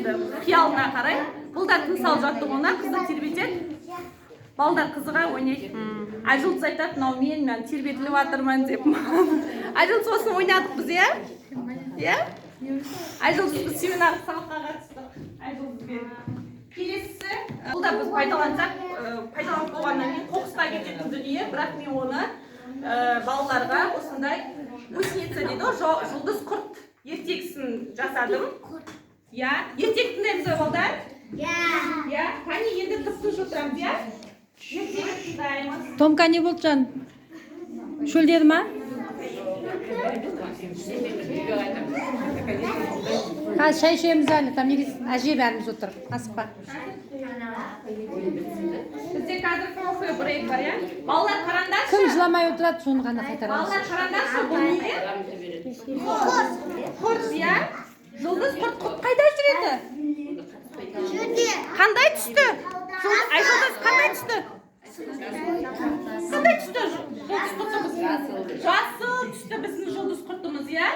енді қиялына қарай. Бұл да тынысал жаттығуына қызды тербетеді. Балдар қызыға ойнайды. Айжұлдыз айтады, мынау мен тербетіліп жатырмын деп. Айжұлдыз осыны ойнадық біз, иә? Иә? Айжұлдыз біз семинарлық сабаққа қатыстық. Айжұлдызбен. Келесі, бұл да біз пайдаланып болғаннан кейін қоқысқа кететін дүние, бірақ мен оны балаларға осындай гусеница дейді, жұлдыз құрт ертегісін жасадым. Я, ертек тыңдаймыз ғой балдар? Я, қане енді тып-тыныш отырамыз, я? Ертегі тыңдаймыз. Томка не болды жан? Шөлдеді ма? Қазір шай ішеміз әлі, там әже бәріміз отыр. Асықпа. Бізде қазір кофе брейк бар, я? Балалар қараңдаршы. Кім жыламай отырады, соны ғана қайтарамыз. Балалар қараңдаршы, бұл не? Құрт, я? Жұлдыз құрт қайда жүреді? Қандай түсті? Айжұлдыз қандай түсті? Қандай түсті? Жұлдыз құртымыз. Жасыл түсті біздің жұлдыз құртымыз, я?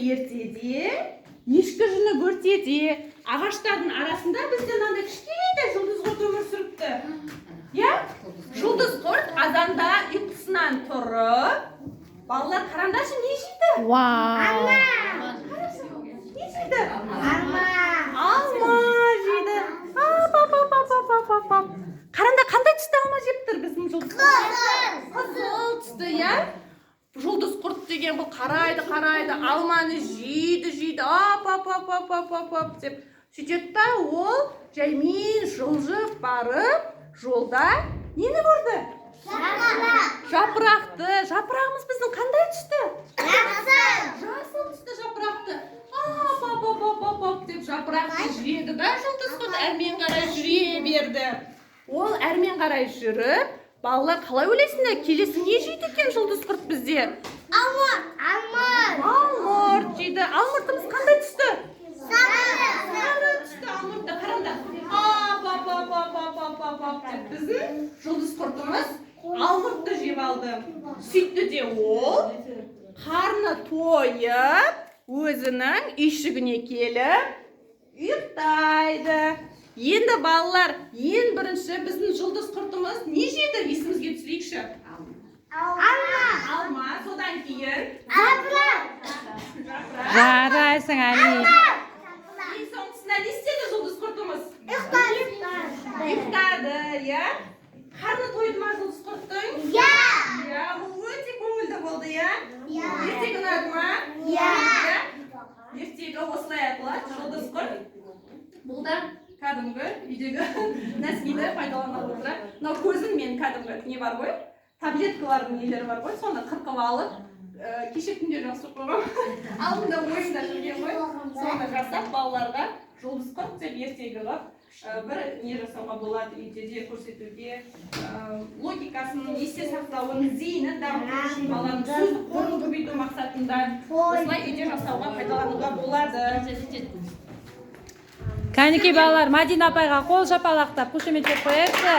Ертеде, ешкі жүні бөртеде, ағаштардың арасында бізде мынандай кішкентай жұлдыз құрт өмір сүріпті. Я? Жұлдыз құрт азанда ұйқысынан тұрып, балалар қараңдаршы, не жейді? Вау! Не жейді? Алма жейді. Қараңдар, қандай түсті алма жеп тұр біздің жұлдыз? Қызыл түсті, я? Жұлдыз құрт деген бұл қарайды, алманы жейді, ап деп сөйтеді да, ол жаймен жылжып барып, жолда нені көрді? Жапырақты. Жапырағымыз біздің қандай түсті? Жасыл түсті жапырақты. Ап деп жапырақты жеді да, жұлдыз құрт әрмен қарай жүре берді. Ол әрмен қарай жүріп, балалар қалай ойлайсыңдар? Келесі не жейді екен жұлдыз құрт бізде? Алмұрт жейді. Алмұртымыз қандай түсті? Сары түсті алмұртты. Қараңдар. Ап деп біздің жұлдыз құртымыз алмұртты жеп алды. Сөйтті де ол қарны тойып, өзінің үйшігіне келіп, ұйықтайды. Енді балалар, ең бірінші біздің жұлдыз құртымыз не жеді? Есімізге түсірейікші. Алма, содан кейін Жарайсың, Али. Ең соңғысында не істеді жұлдыз құртымыз? Ұйықтады, я? Қарны тойды ма жұлдыз құрттың? Я, бұл өте көңілді болды, я? Ертегі ұнады ма? Ертегі осылай айтылады, жұлдыз құрт. Бұл да кәдімгі үйдегі нәскиді пайдаланып отырады. Мынау көзін мен кәдімгі не бар ғой? Таблеткалардың нелері бар ғой, соны қырқып алып, кеше күнде жасап қойғам. Алдында ойында жүрген ғой, соны жасап балаларға жұлдыз құрт деп ертегі қылып, бір не жасауға болады, үйде көрсетуге, логикасын, есте сақтауын, зейінін дамыту үшін баланың сөздік қорын көбейту мақсатында осылай үйде жасауға пайдалануға болады. Кәнекей балалар, Мадина апайға қол шапалақтап, қошеметтеп қояйықшы.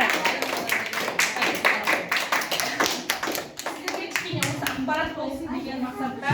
Сіздерге кішкене осы ақпарат болсын деген мақсатта